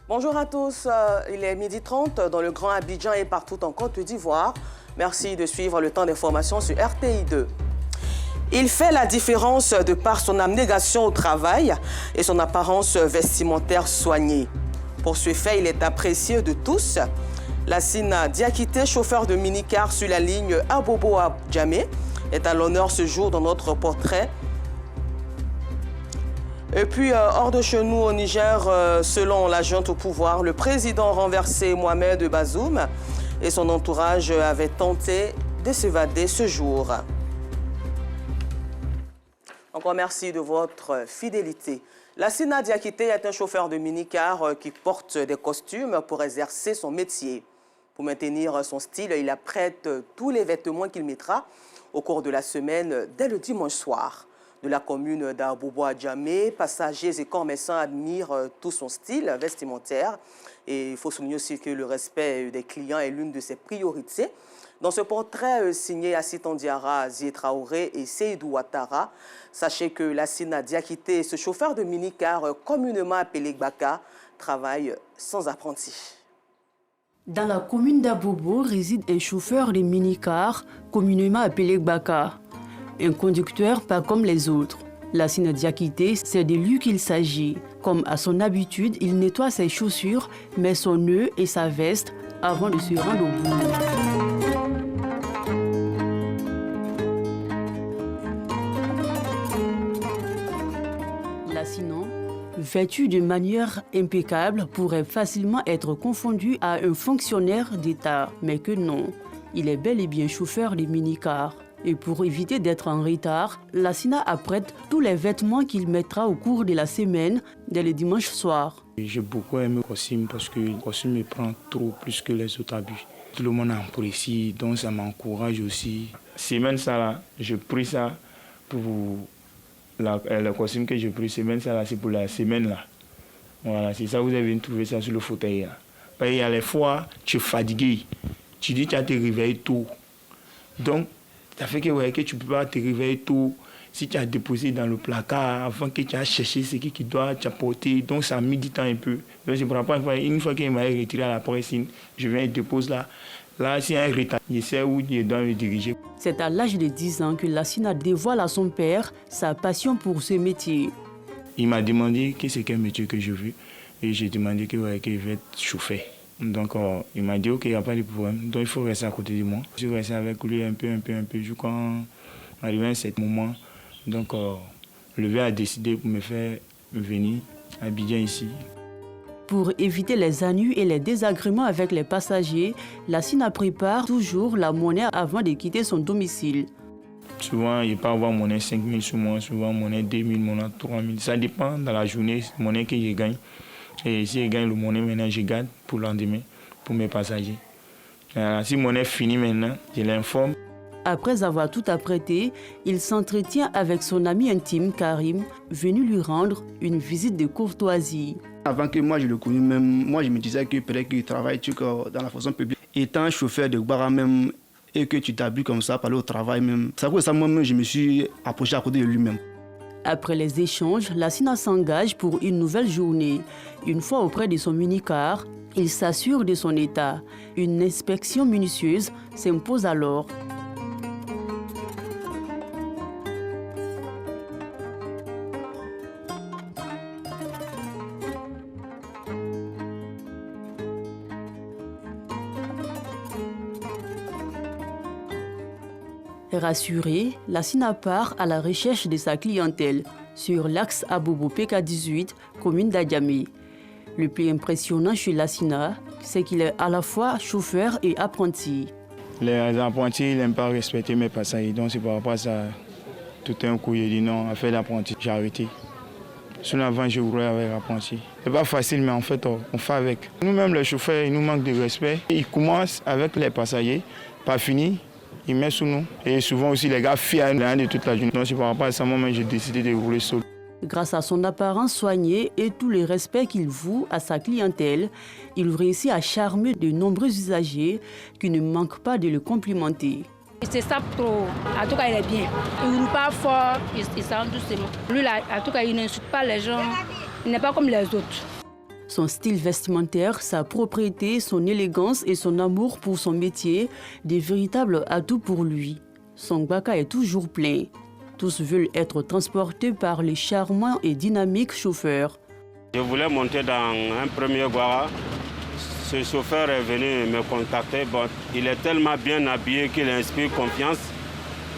Bonjour à tous, il est 12h30 dans le Grand Abidjan et partout en Côte d'Ivoire. Merci de suivre le temps d'information sur RTI 2. Il fait la différence de par son abnégation au travail et son apparence vestimentaire soignée. Pour ce fait, il est apprécié de tous. Lassine Diakité, chauffeur de minicar sur la ligne Abobo-Djamé, est à l'honneur ce jour dans notre portrait. Et puis, hors de chez nous au Niger, selon la junte au pouvoir, le président renversé Mohamed Bazoum et son entourage avaient tenté de s'évader ce jour. Encore merci de votre fidélité. Lassine Diakité est un chauffeur de minicar qui porte des costumes pour exercer son métier. Pour maintenir son style, il apprête tous les vêtements qu'il mettra au cours de la semaine dès le dimanche soir. De la commune d'Abobo-Djamé, passagers et commerçants admirent tout son style vestimentaire. Et il faut souligner aussi que le respect des clients est l'une de ses priorités. Dans ce portrait signé Assitan Diarra, Zié Traoré et Seydou Ouattara, sachez que Lassine Diakité, ce chauffeur de minicar communément appelé Gbaka, travaille sans apprenti. Dans la commune d'Abobo réside un chauffeur de minicar communément appelé Gbaka. Un conducteur pas comme les autres. Lassine Diakité, c'est de lui qu'il s'agit. Comme à son habitude, il nettoie ses chaussures, met son nœud et sa veste avant de se rendre au boulot. Lassine, vêtu de manière impeccable, pourrait facilement être confondu à un fonctionnaire d'État. Mais que non, il est bel et bien chauffeur de minicar. Et pour éviter d'être en retard, Lassine apprête tous les vêtements qu'il mettra au cours de la semaine, dès le dimanche soir. J'ai beaucoup aimé le costume parce que le costume me prend trop plus que les autres habits. Tout le monde apprécie, donc ça m'encourage aussi. Semaine ça là, je pris ça pour le costume que j'ai pris semaine ça là, c'est pour la semaine là. Voilà, c'est ça, vous avez trouvé ça sur le fauteuil là. Parce qu'il y a les fois, tu es fatigué, tu dis que tu as te réveiller tôt. Donc, ça fait que tu ne peux pas te réveiller tôt. Si tu as déposé dans le placard, avant que tu as cherché ce qui doit t'apporter, donc ça a mis du temps un peu. Donc je ne prends pas une fois qu'il m'a retiré à la presse, je viens et dépose là. Là, s'il y a un retard, je sais où je dois me diriger. C'est à l'âge de 10 ans que Lassine dévoile à son père sa passion pour ce métier. Il m'a demandé c'est quel métier que je veux. Et j'ai demandé qu'il veut être chauffeur. Donc, il m'a dit, OK, il n'y a pas de problème. Donc, il faut rester à côté de moi. Je suis resté avec lui un peu. Jusqu'à arriver à ce moment, donc, le verre a décidé pour me faire venir à Abidjan ici. Pour éviter les ennuis et les désagréments avec les passagers, Lassine prépare toujours la monnaie avant de quitter son domicile. Souvent, il peut avoir monnaie 5 000 sur moi, souvent monnaie 2 000, monnaie 3 000. Ça dépend dans la journée, monnaie que je gagne. Et si je gagne le monnaie maintenant, je garde pour le lendemain, pour mes passagers. Alors, si monnaie finit maintenant, je l'informe. Après avoir tout apprêté, il s'entretient avec son ami intime Karim, venu lui rendre une visite de courtoisie. Avant que moi je le connaisse même, moi je me disais que peut-être qu'il travaille dans la fonction publique. Étant chauffeur de Gbara même, et que tu t'habilles comme ça, parler au travail même, c'est pour ça moi-même je me suis approché à côté de lui-même. Après les échanges, Lassine s'engage pour une nouvelle journée. Une fois auprès de son minicar, il s'assure de son état. Une inspection minutieuse s'impose alors. Rassuré, Lassine part à la recherche de sa clientèle sur l'axe Abobo PK18, commune d'Adjamé. Le plus impressionnant chez Lassine, c'est qu'il est à la fois chauffeur et apprenti. Les apprentis n'aiment pas respecter mes passagers, donc c'est par rapport à ça. Tout un coup, j'ai dit non, à faire l'apprenti, j'ai arrêté. Sinon avant, je roulais avec l'apprenti. C'est pas facile, mais en fait, on fait avec. Nous-mêmes, les chauffeurs, ils nous manquent de respect. Ils commencent avec les passagers, pas fini. Ils mettent sous nous. Et souvent aussi, les gars fient à nous de toute la journée. Donc, c'est par rapport à ça, moi, j'ai décidé de rouler seul. Grâce à son apparence soignée et tout le respect qu'il voue à sa clientèle, il réussit à charmer de nombreux usagers qui ne manquent pas de le complimenter. C'est ça trop. En tout cas, il est bien. Il ne roule pas fort, il s'en doucement. Lui, là, en tout cas, il n'insulte pas les gens. Il n'est pas comme les autres. Son style vestimentaire, sa propriété, son élégance et son amour pour son métier, des véritables atouts pour lui. Son gbaka est toujours plein. Tous veulent être transportés par les charmants et dynamiques chauffeurs. Je voulais monter dans un premier Guara. Ce chauffeur est venu me contacter. Bon, il est tellement bien habillé qu'il inspire confiance.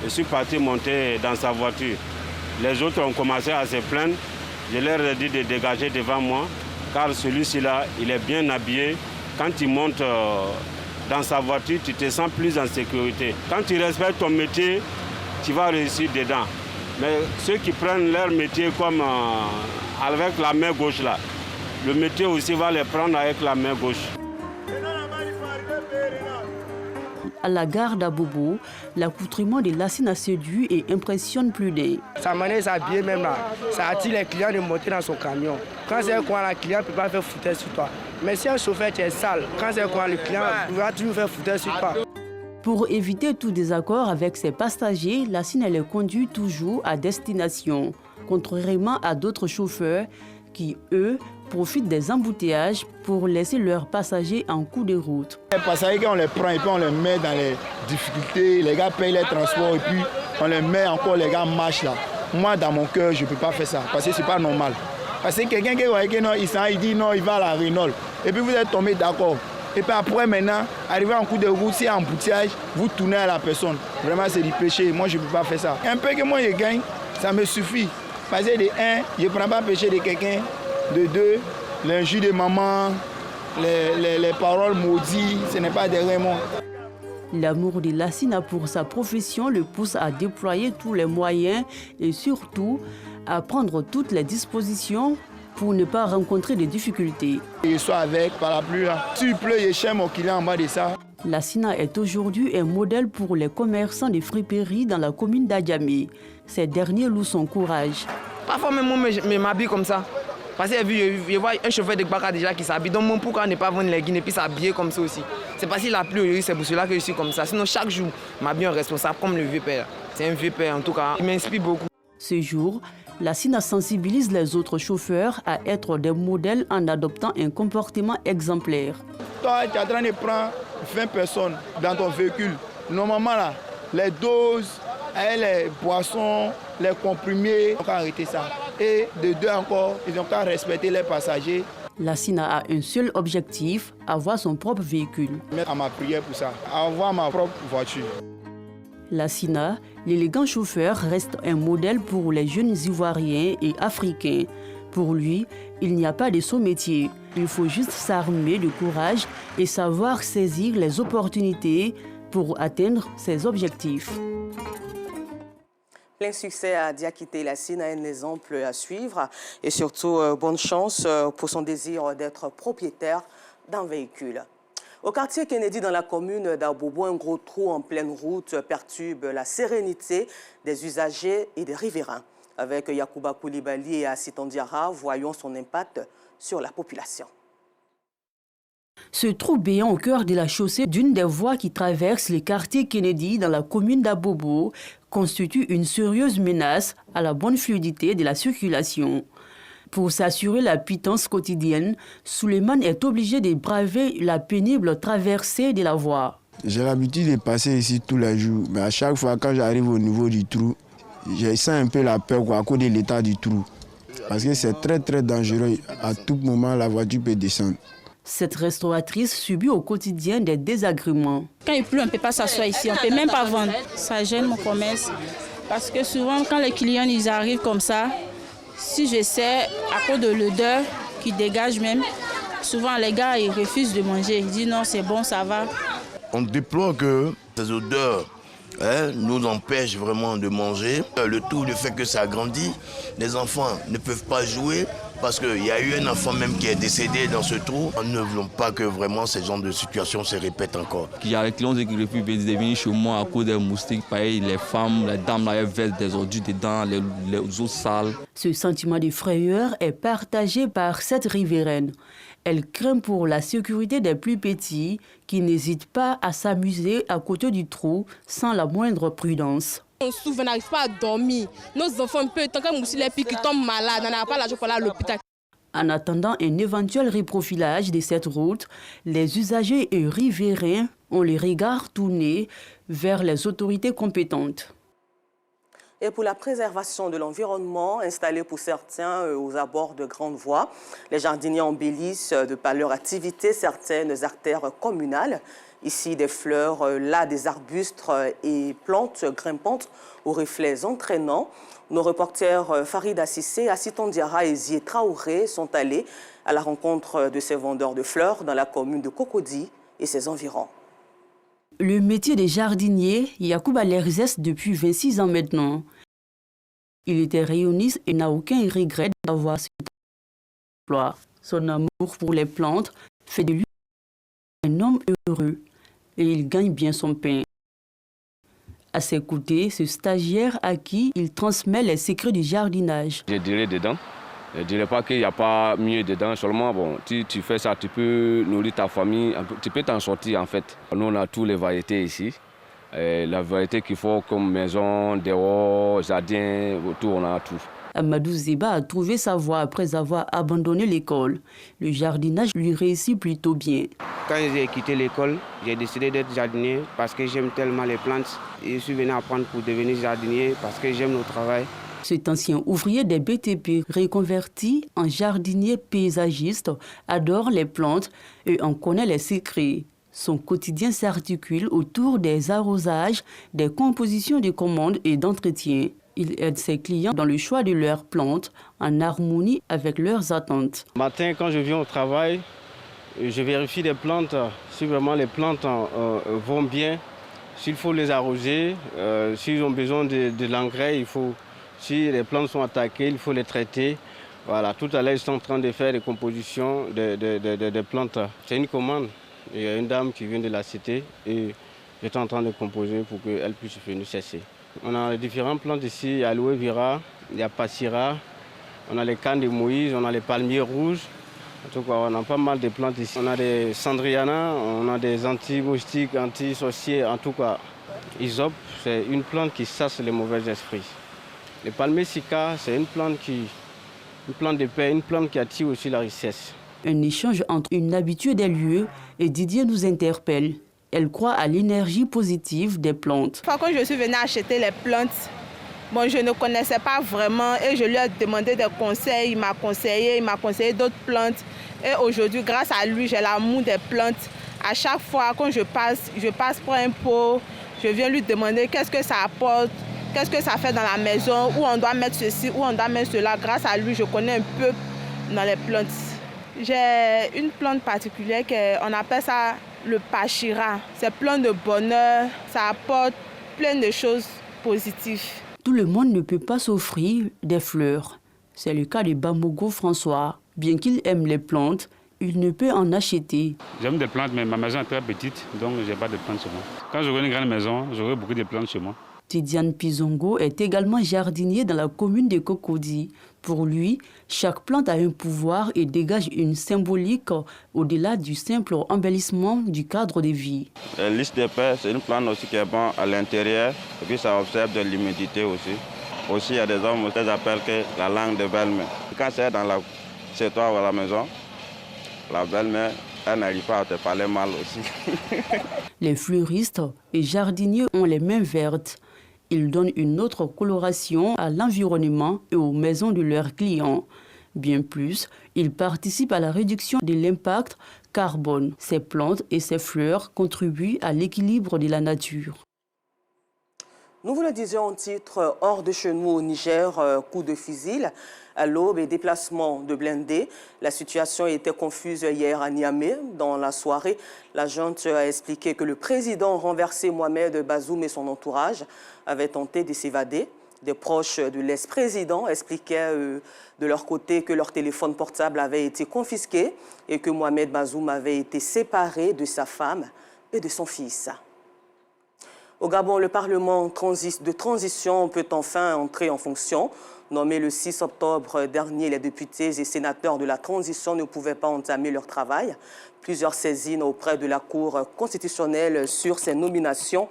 Je suis parti monter dans sa voiture. Les autres ont commencé à se plaindre. Je leur ai dit de dégager devant moi, car celui-ci-là, il est bien habillé. Quand il monte dans sa voiture, tu te sens plus en sécurité. Quand tu respectes ton métier, tu vas réussir dedans. Mais ceux qui prennent leur métier comme avec la main gauche, là, le métier aussi va les prendre avec la main gauche. À la gare d'Abobo, l'accoutrement de Lassine a séduit et impressionne plus d'un. Sa manière de s'habiller même là, ça attire les clients de monter dans son camion. Quand c'est un coin, le client ne peut pas faire foutre sur toi. Mais si un chauffeur tu es sale, quand c'est un coin, le client va toujours faire foutre sur toi. Pour éviter tout désaccord avec ses passagers, Lassine les conduit toujours à destination, contrairement à d'autres chauffeurs qui, eux, profitent des embouteillages pour laisser leurs passagers en cours de route. Les passagers, on les prend et puis on les met dans les difficultés, les gars payent les transports et puis on les met encore, les gars marchent là. Moi, dans mon cœur, je ne peux pas faire ça parce que ce n'est pas normal. Parce que quelqu'un qui voit que non, il dit non, il va à la Renault. Et puis vous êtes tombé d'accord. Et puis après maintenant, arrivé en cours de route, si il y a un embouteillage, vous tournez à la personne. Vraiment, c'est du péché. Moi, je ne peux pas faire ça. Un peu que moi, je gagne, ça me suffit. Parce que de un, je ne prends pas péché de quelqu'un. De deux, l'injure de maman, les paroles maudites, ce n'est pas derrière moi. L'amour de Lassine pour sa profession le pousse à déployer tous les moyens et surtout à prendre toutes les dispositions pour ne pas rencontrer de difficultés. Je suis avec parapluie là. S'il pleut, je cherche mon client en bas de ça. Lassine est aujourd'hui un modèle pour les commerçants de friperies dans la commune d'Adjamé. Ces derniers louent son courage. Parfois même moi, je m'habille comme ça. Parce que je vois un chauffeur de Gbaka déjà qui s'habille. Donc pourquoi ne pas vendre les guines et puis s'habiller comme ça aussi? C'est parce qu'il a plu, c'est pour cela que je suis comme ça. Sinon chaque jour, je m'habille en responsable comme le vieux père. C'est un vieux père en tout cas. Il m'inspire beaucoup. Ce jour, Lassine sensibilise les autres chauffeurs à être des modèles en adoptant un comportement exemplaire. Toi, tu es en train de prendre 20 personnes dans ton véhicule. Normalement, là, les doses, les boissons, les comprimés, on va arrêter ça. Et de deux encore, ils ont qu'à respecter les passagers. Lassine a un seul objectif, avoir son propre véhicule. Mettre à ma prière pour ça, avoir ma propre voiture. Lassine, l'élégant chauffeur, reste un modèle pour les jeunes Ivoiriens et Africains. Pour lui, il n'y a pas de saut métier. Il faut juste s'armer de courage et savoir saisir les opportunités pour atteindre ses objectifs. Plein succès à Diakité Lassine, un exemple à suivre et surtout bonne chance pour son désir d'être propriétaire d'un véhicule. Au quartier Kennedy, dans la commune d'Abobo, un gros trou en pleine route perturbe la sérénité des usagers et des riverains. Avec Yacouba Koulibaly et Assitan Diarra, voyons son impact sur la population. Ce trou béant au cœur de la chaussée d'une des voies qui traverse le quartier Kennedy dans la commune d'Abobo constitue une sérieuse menace à la bonne fluidité de la circulation. Pour s'assurer la pitance quotidienne, Souleymane est obligé de braver la pénible traversée de la voie. J'ai l'habitude de passer ici tous les jours, mais à chaque fois quand j'arrive au niveau du trou, je sens un peu la peur à cause de l'état du trou. Parce que c'est très très dangereux. À tout moment, la voiture peut descendre. Cette restauratrice subit au quotidien des désagréments. Quand il pleut, on ne peut pas s'asseoir ici, on ne peut même pas vendre. Ça gêne mon commerce. Parce que souvent, quand les clients ils arrivent comme ça, si j'essaie, à cause de l'odeur qui dégage même, souvent les gars ils refusent de manger. Ils disent non, c'est bon, ça va. On déplore que ces odeurs nous empêchent vraiment de manger. Le tout, le fait que ça grandit, les enfants ne peuvent pas jouer parce qu'il y a eu un enfant même qui est décédé dans ce trou. Nous ne voulons pas que vraiment ce genre de situation se répète encore. Il y a les clients qui refusent de venir chez moi à cause des moustiques. Pareil, les femmes, les dames, là, elles versent des ordures dedans, les eaux sales. Ce sentiment de frayeur est partagé par cette riveraine. Elle craint pour la sécurité des plus petits qui n'hésitent pas à s'amuser à côté du trou sans la moindre prudence. On souvent n'arrive pas à dormir. Nos enfants, un peu, tant que les pics qui tombent malades, on n'a pas l'argent pour aller à l'hôpital. En attendant un éventuel reprofilage de cette route, les usagers et riverains ont les regards tournés vers les autorités compétentes. Et pour la préservation de l'environnement, installé pour certains aux abords de grandes voies, les jardiniers embellissent de par leur activité certaines artères communales. Ici, des fleurs, là, des arbustes et plantes grimpantes aux reflets entraînants. Nos reporters Farid Assissé, Assiton Diarra et Zié Traoré sont allés à la rencontre de ces vendeurs de fleurs dans la commune de Cocody et ses environs. Le métier de jardinier, Yacouba l'exerce depuis 26 ans maintenant. Il était rayonniste et n'a aucun regret d'avoir ce emploi. Son amour pour les plantes fait de lui un homme heureux et il gagne bien son pain. À ses côtés, ce stagiaire à qui il transmet les secrets du jardinage. Je dirais dedans. Je ne dirais pas qu'il n'y a pas mieux dedans. Seulement, bon, si tu fais ça, tu peux nourrir ta famille, tu peux t'en sortir en fait. Nous, on a toutes les variétés ici. La variété qu'il faut comme maison, dehors, jardin, autour, on a tout. Amadou Zeba a trouvé sa voie après avoir abandonné l'école. Le jardinage lui réussit plutôt bien. Quand j'ai quitté l'école, j'ai décidé d'être jardinier parce que j'aime tellement les plantes. Et je suis venu apprendre pour devenir jardinier parce que j'aime le travail. Cet ancien ouvrier des BTP, reconverti en jardinier paysagiste, adore les plantes et en connaît les secrets. Son quotidien s'articule autour des arrosages, des compositions de commandes et d'entretien. Il aide ses clients dans le choix de leurs plantes en harmonie avec leurs attentes. Le matin, quand je viens au travail, je vérifie les plantes, si vraiment les plantes vont bien, s'il faut les arroser, s'ils ont besoin de l'engrais, si les plantes sont attaquées, il faut les traiter. Voilà, tout à l'heure, ils sont en train de faire des compositions de plantes. C'est une commande. Il y a une dame qui vient de la cité et j'étais en train de composer pour qu'elle puisse venir chercher. On a les différentes plantes ici, il y a l'aloe vera, il y a passira, on a les cannes de Moïse, on a les palmiers rouges. En tout cas, on a pas mal de plantes ici. On a des cendrianas, on a des anti-moustiques, anti-sorciers. En tout cas, Hysope, c'est une plante qui chasse les mauvais esprits. Le palmier sika, c'est une plante de paix, une plante qui attire aussi la richesse. Un échange entre une habituée des lieux et Didier nous interpelle. Elle croit à l'énergie positive des plantes. Quand je suis venue acheter les plantes, je ne connaissais pas vraiment et je lui ai demandé des conseils. Il m'a conseillé d'autres plantes. Et aujourd'hui, grâce à lui, j'ai l'amour des plantes. À chaque fois, quand je passe pour un pot, je viens lui demander qu'est-ce que ça apporte, qu'est-ce que ça fait dans la maison, où on doit mettre ceci, où on doit mettre cela. Grâce à lui, je connais un peu dans les plantes. J'ai une plante particulière qu'on appelle ça le pachira. C'est plein de bonheur, ça apporte plein de choses positives. Tout le monde ne peut pas s'offrir des fleurs. C'est le cas de Bamogo François. Bien qu'il aime les plantes, il ne peut en acheter. J'aime des plantes, mais ma maison est très petite, donc je n'ai pas de plantes chez moi. Quand j'aurai une grande maison, j'aurai beaucoup de plantes chez moi. Tidiane Pizongo est également jardinier dans la commune de Cocody. Pour lui, chaque plante a un pouvoir et dégage une symbolique au-delà du simple embellissement du cadre de vie. Le lys de paix, c'est une plante aussi qui est bonne à l'intérieur et puis ça observe de l'humidité aussi. Aussi, il y a des hommes qui appellent que la langue de belle-mère. Quand c'est chez toi ou à la maison, la belle-mère, elle n'arrive pas à te parler mal aussi. Les fleuristes et jardiniers ont les mains vertes. Ils donnent une autre coloration à l'environnement et aux maisons de leurs clients. Bien plus, ils participent à la réduction de l'impact carbone. Ces plantes et ces fleurs contribuent à l'équilibre de la nature. Nous vous le disions en titre, hors de chez nous au Niger, coup de fusil à l'aube et déplacement de blindés. La situation était confuse hier à Niamey. Dans la soirée, la junte a expliqué que le président renversé Mohamed Bazoum et son entourage avaient tenté de s'évader. Des proches de l'ex-président expliquaient de leur côté que leur téléphone portable avait été confisqué et que Mohamed Bazoum avait été séparé de sa femme et de son fils. Au Gabon, le Parlement de transition peut enfin entrer en fonction. Nommés le 6 octobre dernier, les députés et sénateurs de la transition ne pouvaient pas entamer leur travail. Plusieurs saisines auprès de la Cour constitutionnelle sur ces nominations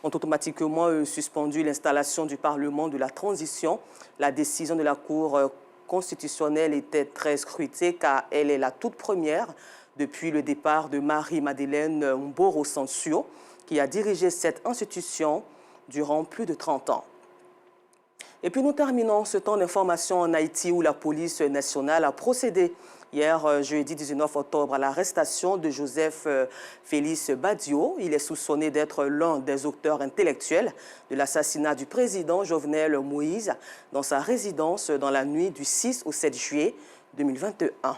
ont automatiquement suspendu l'installation du Parlement de la transition. La décision de la Cour constitutionnelle était très scrutée car elle est la toute première depuis le départ de Marie-Madeleine Mboro-Sansio, qui a dirigé cette institution durant plus de 30 ans. Et puis nous terminons ce temps d'information en Haïti où la police nationale a procédé hier, jeudi 19 octobre, à l'arrestation de Joseph Félix Badio. Il est soupçonné d'être l'un des auteurs intellectuels de l'assassinat du président Jovenel Moïse dans sa résidence dans la nuit du 6 au 7 juillet 2021.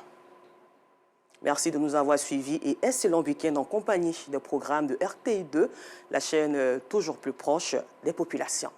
Merci de nous avoir suivis et excellent week-end en compagnie des programmes de RTI2, la chaîne toujours plus proche des populations.